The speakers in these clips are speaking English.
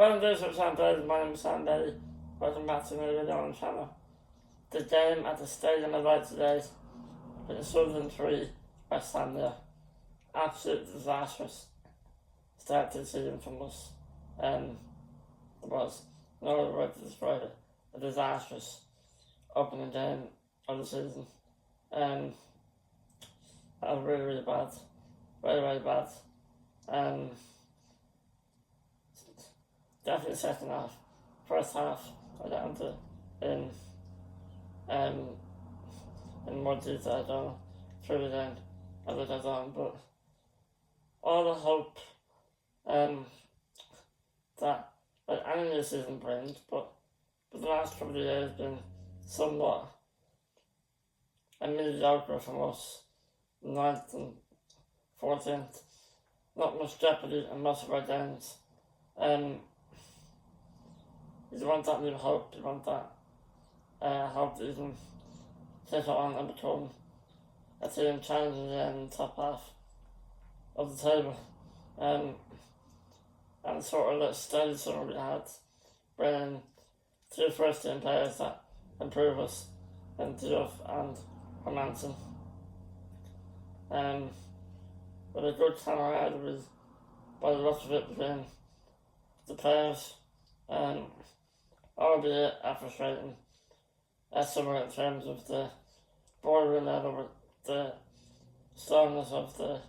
Well, this is Sam Bailey. My name is Sam Bailey. Welcome back to another video on the channel. The game at the stadium of light today, with Sunderland 3, West Ham 0. Absolutely disastrous start to the season from us. There was no other word to describe it. A disastrous opening game of the season. That was really, really bad. Very, very bad. Definitely second half. First half, I got into in more detail, I don't know, through the game as it goes on, but all the hope that any new season brings, but the last couple of years been somewhat mediocre from us, 9th and 14th. Not much jeopardy in most of our games. You want that new hope, you want that hope that you can take it on and become a team challenging in the top half of the table. And sort of like steady summer we had, bringing two first team players that improve us in Diouf and Hermansen. With a good camaraderie by the looks of it between the players, albeit frustrating summer in terms of the bordering over the slowness of the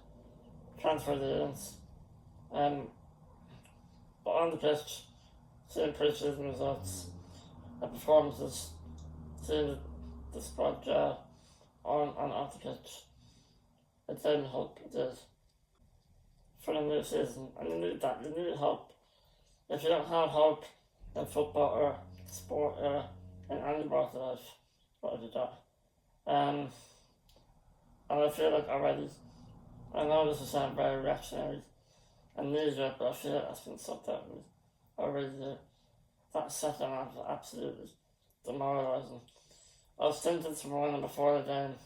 transfer dealings. But on the pitch, seeing pre-season results and performances, seeing the squad gel on and off the pitch, it didn't hope it did for the new season, and you need that, you need hope. If you don't have hope in football or sport or in any walk of life, what have you got? And I feel like already, I know this will sound very reactionary and knee-jerk, but I feel like that's been sucked out of me already. That second half was absolutely demoralising. I was thinking to morning before the game,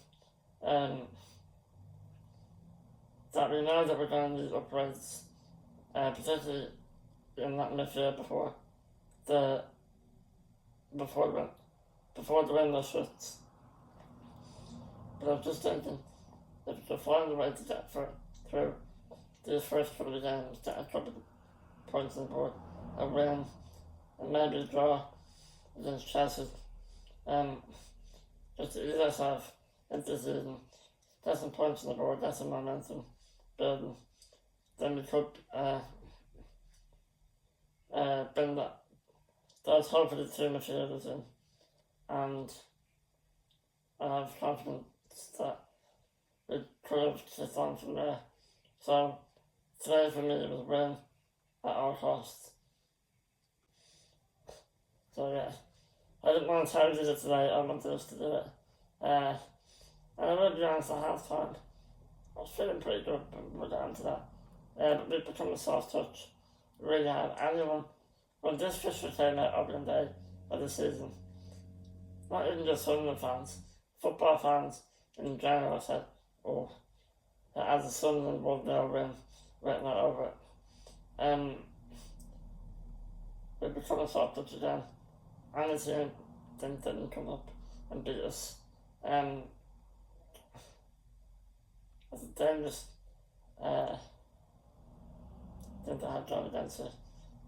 that we know that we're going to need upgrades, particularly in that midfield before the window shuts. But I was just thinking, if we could find a way to get through these first couple of games, get a couple of points on the board, a win, and maybe a draw against Chelsea, just to ease ourselves into the season, get some points on the board, get some momentum building, then we could bring those hopefully two midfielders in, and I have confidence that we could have kicked on from there. So today for me it was a win at all costs. So yeah, I didn't want to tell you it today, I wanted us to do it. And I will be honest, at half time I was feeling pretty good, but we'll get into that. But we've become a soft touch. We really have. When this fixture came out opening day of the season, not even just Sunderland fans, football fans in general said, oh, as a Sunderland 1-0 win, written all over it. We've become a soft touch again. And the team didn't come up and beat us. It's a dangerous thing to have gone against it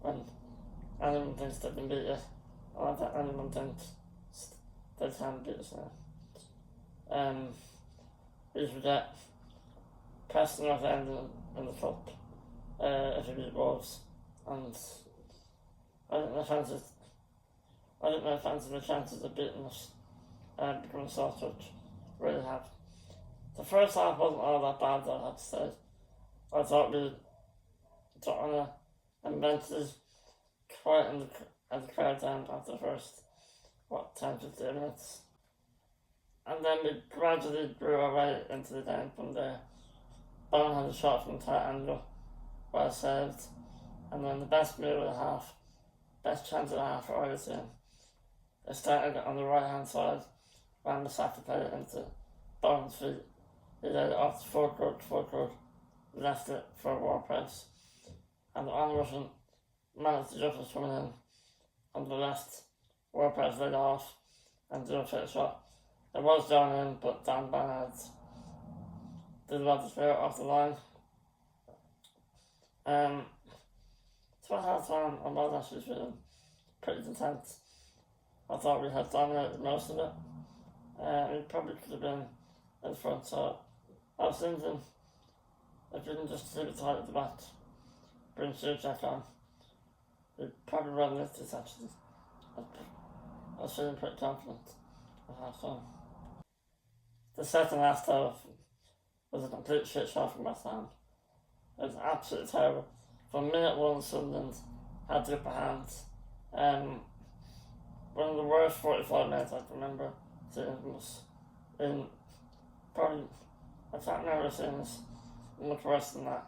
when anyone thinks they can beat you, or that anyone thinks they can beat us now. We should get Preston North End in the cup if we beat Wolves, and I think they fancy the chances of beating us and becoming a soft touch. Really have. The first half wasn't all that bad, though, I have to say. I thought we got on a mentally quietened the crowd down after the first, 10-15 minutes. And then we gradually grew our way into the game from there. Bowen had a shot from a tight angle, well saved. And then the best move of the half, best chance of the half for either team. They started on the right hand side, ran the Saka player into Bowen's feet. He laid it off the forward, left it for a war press. And the onrushing managed to just coming in, and the rest were pressed right off and did a fit shot. It was down in, but Dan Barnard did well to clear it off the line. So at half time, I was actually feeling pretty content. I thought we had dominated most of it. We probably could have been in front, so I was thinking if we didn't just keep it tight at the back, bring Suchek on, we'd probably run this actually. I was feeling pretty confident at half time. The second last half was a complete shit show from West Ham. It was absolutely terrible. From minute one, Sunderland had the upper hand. One of the worst 45 minutes I can remember seeing was in probably, I can't remember seeing this much worse than that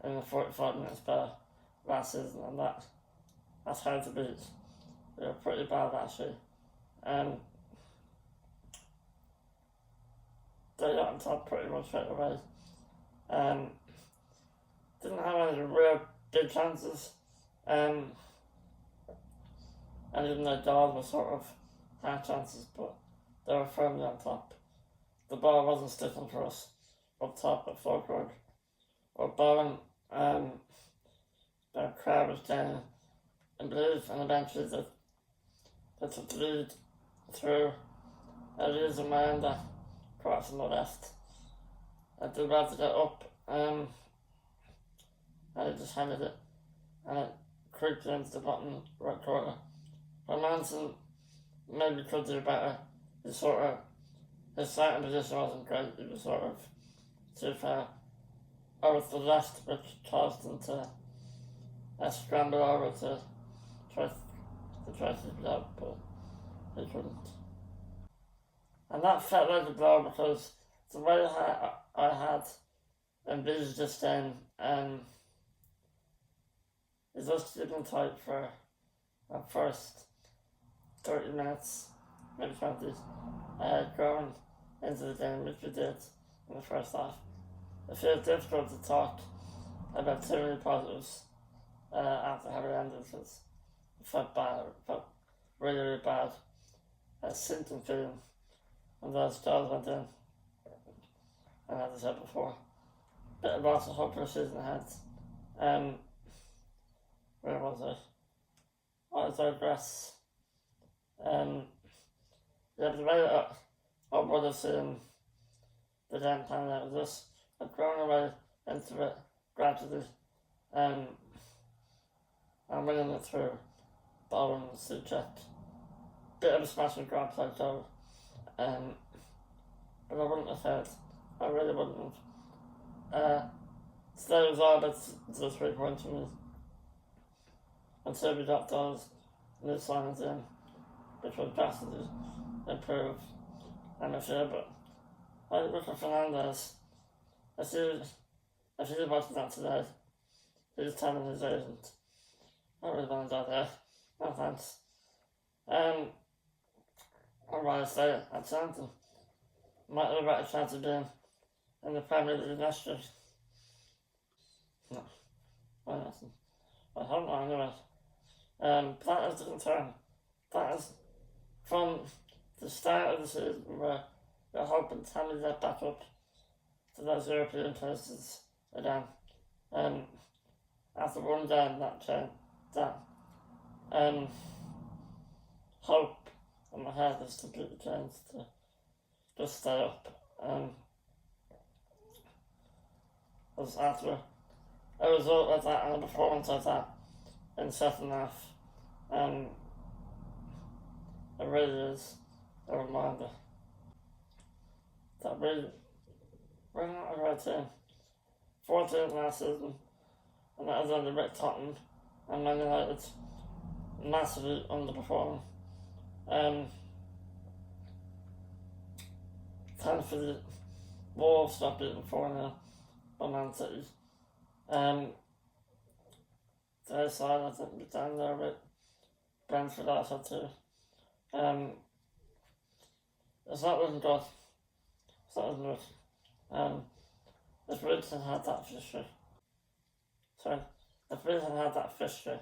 in the 45 minutes per last season, and that's hard to beat. They were pretty bad actually. They got on top pretty much straight away. Didn't have any real big chances. And even their goals were sort of half chances, but they were firmly on top. The ball wasn't sticking for us up top at Falkirk or Bowen. Their crowd was down and believe, and eventually they took the lead through Elias and Miranda crossing the left. I did well to get up, and I just handed it, and it creeped into the bottom right corner. But Manson maybe could do better. His starting position wasn't great. He was sort of too far over to the left, which caused him to scramble over to try to keep it up, but he couldn't. And that felt like a blow because the way I had envisaged this game, is us keeping tight for our first 30 minutes, maybe 20, going into the game, which we did in the first half. It feels difficult to talk about too many positives after having ended because it felt bad, it felt really, really bad. A sinking feeling when those goals went in. And as I said before, a bit of loss of hope for the season ahead. Where was I? I digress. Yeah, the way I would have seen the game plan out of this, I've grown away into it gradually, and winning it through Bowen and Suchek. Bit of a smash and grab play though, but I wouldn't have said, I really wouldn't have. Today was all about the 3 points for me. Until we got those new signings in, which was drastically improved MFA, but I look at Fernandez. If he was watching that today, he was telling his agent, I really want to go there, no thanks. I'd rather stay at Southampton. Might have a better chance of being in the Premier League next year. No, why not? I hope not anyway. That is the concern. That is from the start of the season where we're hoping Tammy get back up to those European places again. After one game that hope in my head is completely changed to just stay up. As after a result like that and a performance like that in the second half, it really is a reminder that we're not a great team. 14th last season, and that is only Rick Tottenham and Man United massively underperforming. Thankfully, Wolves got beaten 4-0 by Man City. Their side, I think, was down there with Brentford also too. It's not looking good. It's not looking good. If Richardson had that fixture,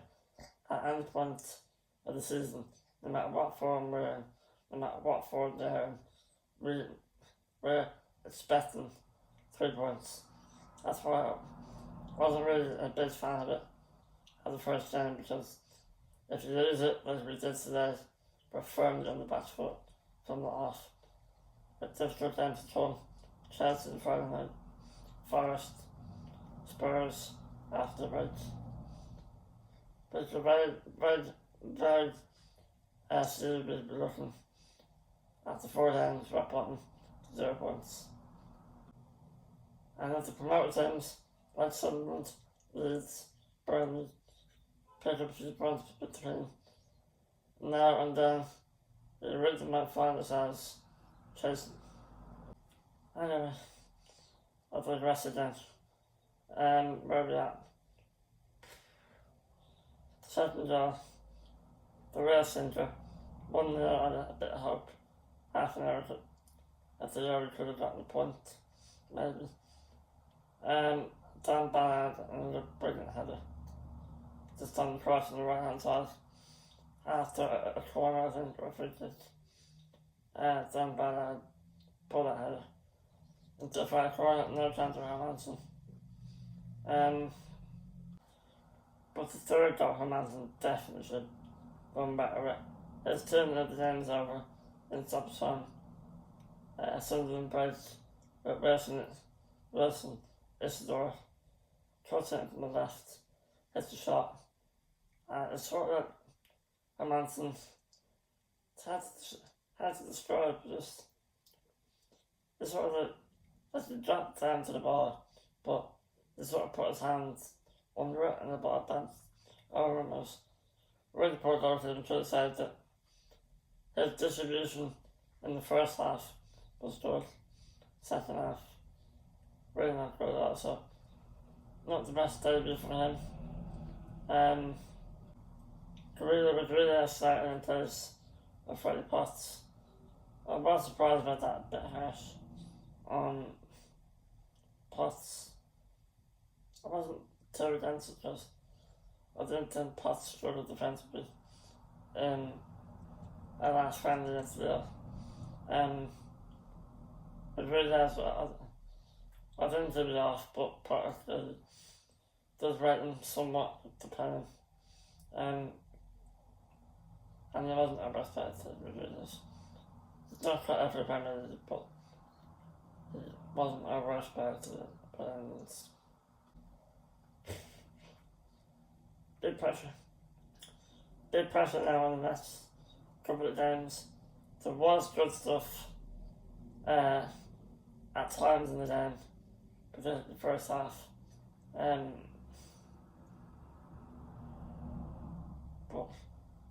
at any point of the season, no matter what form we're in, no matter what form they're in, we're expecting 3 points. That's why I wasn't really a big fan of it as the first game, because if you lose it, like we did today, we're firmly on the back foot from the off. It's difficult games to come. Chelsea in Friday night, Forest, Spurs after the break. But it's a very serious we'll be looking at the 4 games, rock bottom, 0 points. And if the promoted teams like Sunderland, Leeds, Burnley pick up a few points between now and then, we really might find ourselves chasing. Anyway, I'll digress again. Where are we at? Second goal, the real sinker, 1-0 and a bit of hope. Half an hour after the we could have gotten a point, maybe. Dan Ballard and a brilliant header. Just on the cross on the right hand side. After a corner, I think, or a free kick. Dan Ballard pulled that header into the far corner, no chance of Hermanson. But the third goal, Hermanson definitely should run better with. His 2 minutes game's over in stoppage time. Sunderland breaks with Wilson, Isidore, cuts it from the left, hits the shot. It's sort of Hermanson had to destroy it, just it's sort of like he dropped down to the ball, but he sort of put his hands under it and the ball bounced over him. It was really poor goal for him to say that his distribution in the first half was good. Second half, really not good also. Not the best debut from him. Guerrilla was really starting in place of Freddie Potts. I was surprised about that, a bit harsh on Potts. I wasn't too against it because I didn't think Potts struggled defensively in our last friendly against Lille. It really has, I didn't think it off, but Potts does rate him somewhat depending. And he wasn't our best player to really is. It's not quite every Premier League, but he wasn't our worst player to put in. Big pressure. Big pressure now on the next couple of games. There was good stuff at times in the game, particularly the first half. But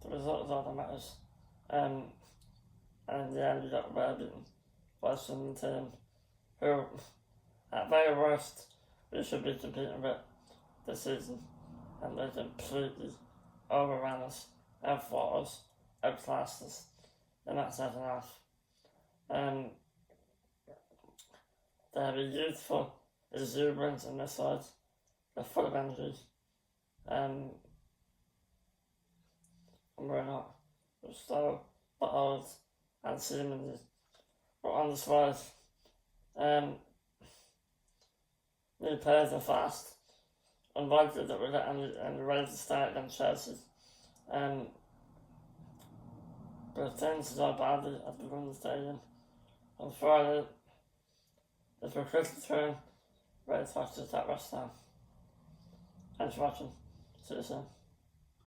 the result is all that matters. And in the end, we got well beaten by some team who, at very worst, we should be competing with this season. And they completely overran us, outfought us, outclassed us in that second half. They have a youthful exuberance in their side. They're full of energy. And we're not. We're so old and seemingly we're on the slide. New players are fast. Unlikely that we're getting any ready to start against Chelsea. But things go badly at the London Stadium. On Friday, it's for Christmas turn, ready to watch this at West Ham. Thanks for watching. See you soon.